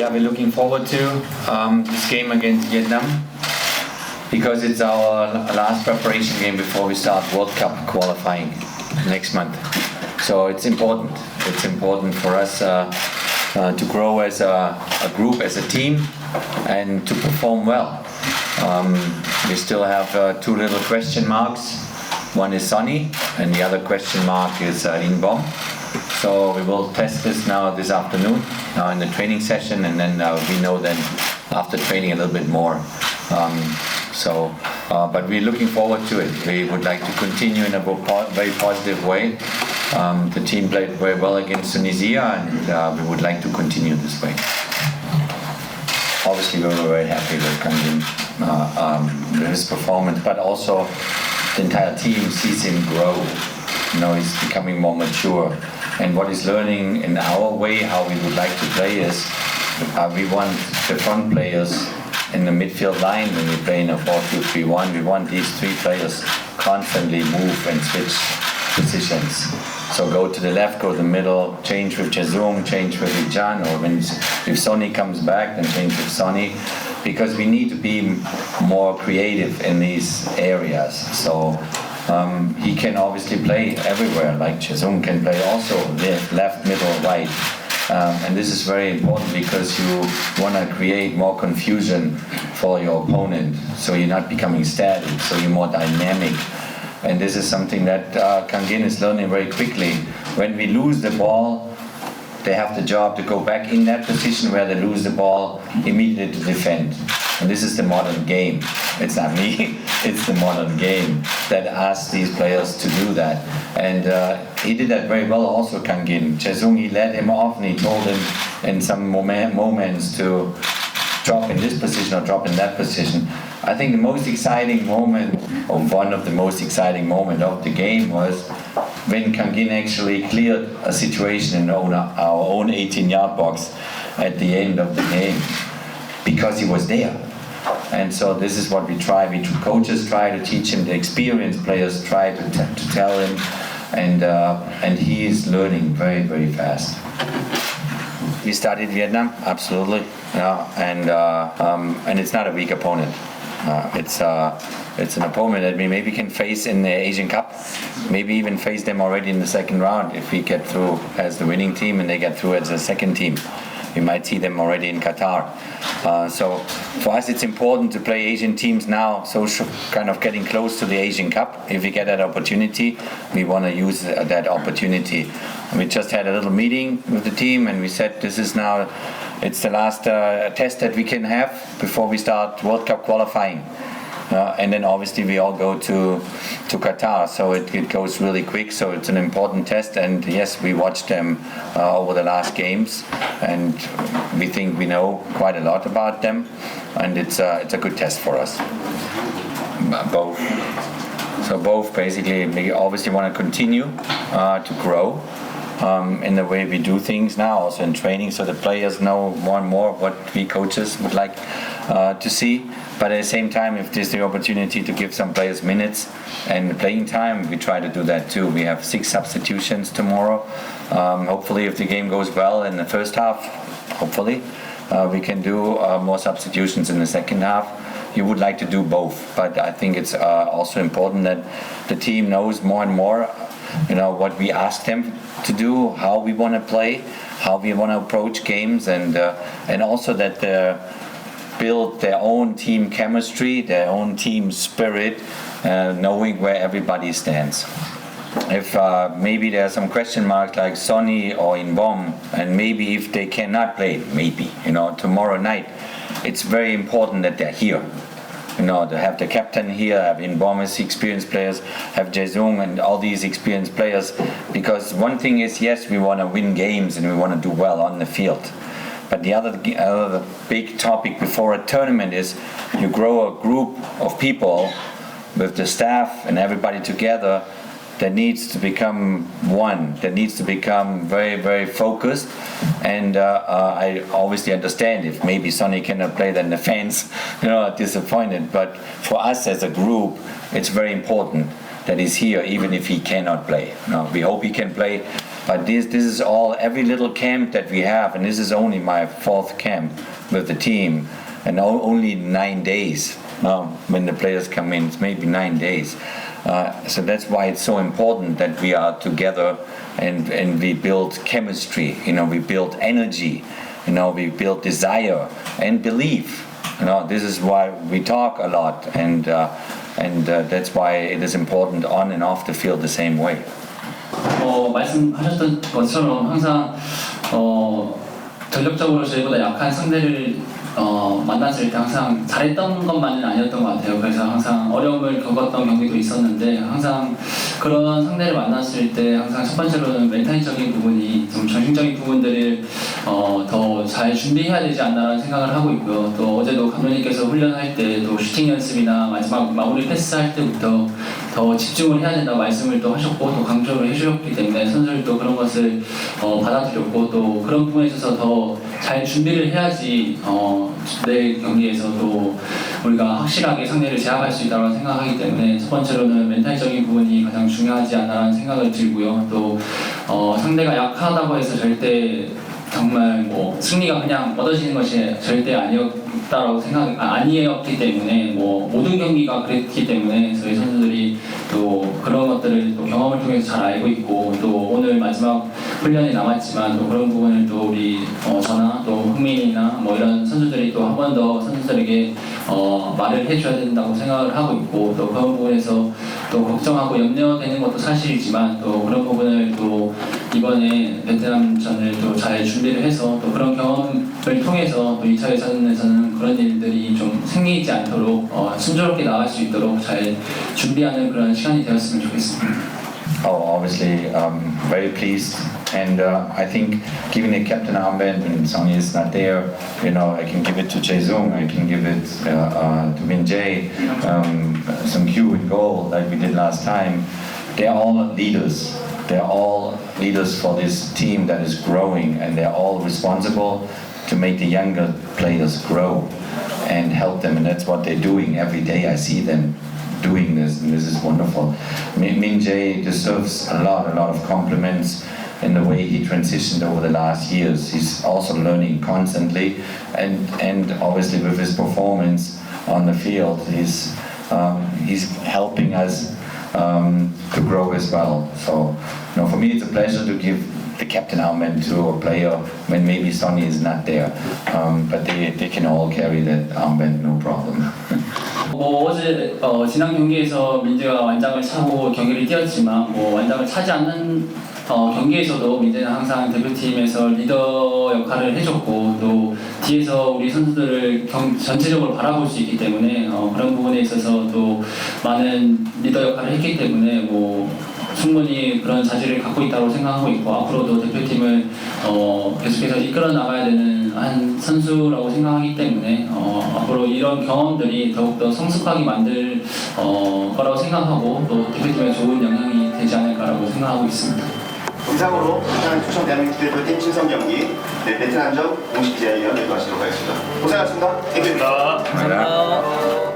Yeah, we're looking forward to this game against Vietnam because it's our last preparation game before we start World Cup qualifying next month. So it's important. It's important for us to grow as a group, as a team, and to perform well. We still have two little question marks. One is Sonny, and the other question mark is Inbom. So we will test this now this afternoon, now in the training session, and then we know then after training a little bit more. But we're looking forward to it. We would like to continue in a very positive way. The team played very well against Tunisia, and we would like to continue this way. Obviously, we were very happy with Kangin, with his performance, but also the entire team sees him grow. You know, he's becoming more mature. And what he's learning in our way, how we would like to play is, we want the front players in the midfield line when we play in a 4-2-3-1. We want these three players constantly move and switch positions. So go to the left, go to the middle, change with Jazung, change with Ijan, or if Sonny comes back, then change with Sonny, because we need to be more creative in these areas. So he can obviously play everywhere, like Jazung can play also left, middle, right. And this is very important because you want to create more confusion for your opponent, so you're not becoming static, so you're more dynamic. And this is something that Kangin is learning very quickly. When we lose the ball, they have the job to go back in that position where they lose the ball immediately to defend. And this is the modern game. It's not me, it's the modern game that asks these players to do that. And he did that very well also, Kangin. Jazung, he led him off and he told him in some moments to drop in this position or drop in that position. I think the most exciting moment, or one of the most exciting moments of the game, was when Kangin actually cleared a situation in our own 18-yard box at the end of the game, because he was there. And so this is what we try. We coaches try to teach him. The experienced players try to tell him, and he is learning very, very fast. We studied Vietnam, absolutely, yeah, and it's not a weak opponent. It's an opponent that we maybe can face in the Asian Cup, maybe even face them already in the second round if we get through as the winning team and they get through as the second team. We might see them already in Qatar. So for us it's important to play Asian teams now, so kind of getting close to the Asian Cup. If we get that opportunity, we want to use that opportunity. We just had a little meeting with the team and we said this is now, it's the last test that we can have before we start World Cup qualifying. And then obviously we all go to Qatar, so it goes really quick, so it's an important test. And yes, we watched them over the last games, and we think we know quite a lot about them, and it's a good test for us. Both. So both basically, we obviously want to continue to grow in the way we do things now, also in training, so the players know more and more what we coaches would like to see. But at the same time, if there's the opportunity to give some players minutes and playing time, we try to do that too. We have 6 substitutions tomorrow. Hopefully, if the game goes well in the first half, hopefully, we can do more substitutions in the second half. You would like to do both, but I think it's also important that the team knows more and more, you know, what we ask them to do, how we want to play, how we want to approach games, and also that they build their own team chemistry, their own team spirit, knowing where everybody stands. If maybe there are some question marks like Sonny or Inbom, and maybe if they cannot play, maybe, you know, tomorrow night, it's very important that they're here. You know, to have the captain here, have Inbom as experienced players, have Jazung and all these experienced players, because one thing is, yes, we want to win games and we want to do well on the field. But the other big topic before a tournament is you grow a group of people with the staff and everybody together that needs to become one, that needs to become very, very focused. And I obviously understand if maybe Sonny cannot play, then the fans, you know, are disappointed. But for us as a group, it's very important that he's here, even if he cannot play. You know, we hope he can play But this is all, every little camp that we have, and this is only my 4th camp with the team, and only 9 days. When the players come in, it's maybe 9 days. So that's why it's so important that we are together and we build chemistry, we build energy, we build desire and belief. This is why we talk a lot, and that's why it is important on and off the field the same way. 말씀하셨던 것처럼 항상 전력적으로 저희보다 약한 상대를 만났을 때 항상 잘했던 것만은 아니었던 것 같아요. 그래서 항상 어려움을 겪었던 경기도 있었는데 항상 그런 상대를 만났을 때 항상 첫 번째로는 멘탈적인 부분이 좀 정신적인 부분들을 더 잘 준비해야 되지 않나라는 생각을 하고 있고요. 또 어제도 감독님께서 훈련할 때 또 슈팅 연습이나 마지막 마무리 패스할 때부터 더 집중을 해야 된다고 말씀을 또 하셨고 또 강조를 해주셨기 때문에 선수들도 그런 것을 받아들였고 또 그런 부분에 있어서 더 잘 준비를 해야지 내일 경기에서도 우리가 확실하게 상대를 제압할 수 있다고 생각하기 때문에 첫 번째로는 멘탈적인 부분이 가장 중요하지 않나라는 생각을 들고요. 또 상대가 약하다고 해서 절대 정말 승리가 그냥 얻어지는 것이 절대 아니었기 때문에 모든 경기가 그랬기 때문에 저희 선수들이 또 그런 것들을 또 경험을 통해서 잘 알고 있고 또 오늘 마지막 훈련이 남았지만 또 그런 부분을 또 우리 저나 또 흥민이나 이런 선수들이 또 한 번 더 선수들에게 말을 해줘야 된다고 생각을 하고 있고 또 그런 부분에서 또 걱정하고 염려되는 것도 사실이지만 또 그런 부분을 또 이번에 베트남전을 또 잘 준비를 해서 또 그런 경험을 통해서 또 2차 예선에서는 그런 일들이 좀 생기지 않도록 순조롭게 나갈 수 있도록 잘 준비하는 그런 시간이 되었으면 좋겠습니다. Obviously, very pleased, and I think giving the captain armband when Sonny is not there, I can give it to Jae-sung, I can give it to Min Jae, some cue in goal like we did last time. They're all leaders. They're all leaders for this team that is growing, and they're all responsible to make the younger players grow and help them, and that's what they're doing every day. I see them doing this, and this is wonderful. Min Jae deserves a lot of compliments in the way he transitioned over the last years. He's also learning constantly, and obviously with his performance on the field, he's helping us to grow as well. So, for me, it's a pleasure to give the captain armband to a player when maybe Sonny is not there, but they can all carry that armband, no problem. 어제 지난 경기에서 민재가 완장을 차고 경기를 뛰었지만 완장을 차지 않는 경기에서도 민재는 항상 대표팀에서 리더 역할을 해줬고 또 뒤에서 우리 선수들을 전체적으로 바라볼 수 있기 때문에 그런 부분에 있어서 또 많은 리더 역할을 했기 때문에 충분히 그런 자질을 갖고 있다고 생각하고 있고 앞으로도 대표팀을 계속해서 이끌어 나가야 되는 한 선수라고 생각하기 때문에 앞으로 이런 경험들이 더욱더 성숙하게 만들 거라고 생각하고 또 대표팀에 좋은 영향이 되지 않을까라고 생각하고 있습니다. 이상으로 베트남 초청 대한민국 대표팀 친선 경기 베트남전 공식 기자회견 여기까지 하도록 하겠습니다. 고생하셨습니다. 감사합니다.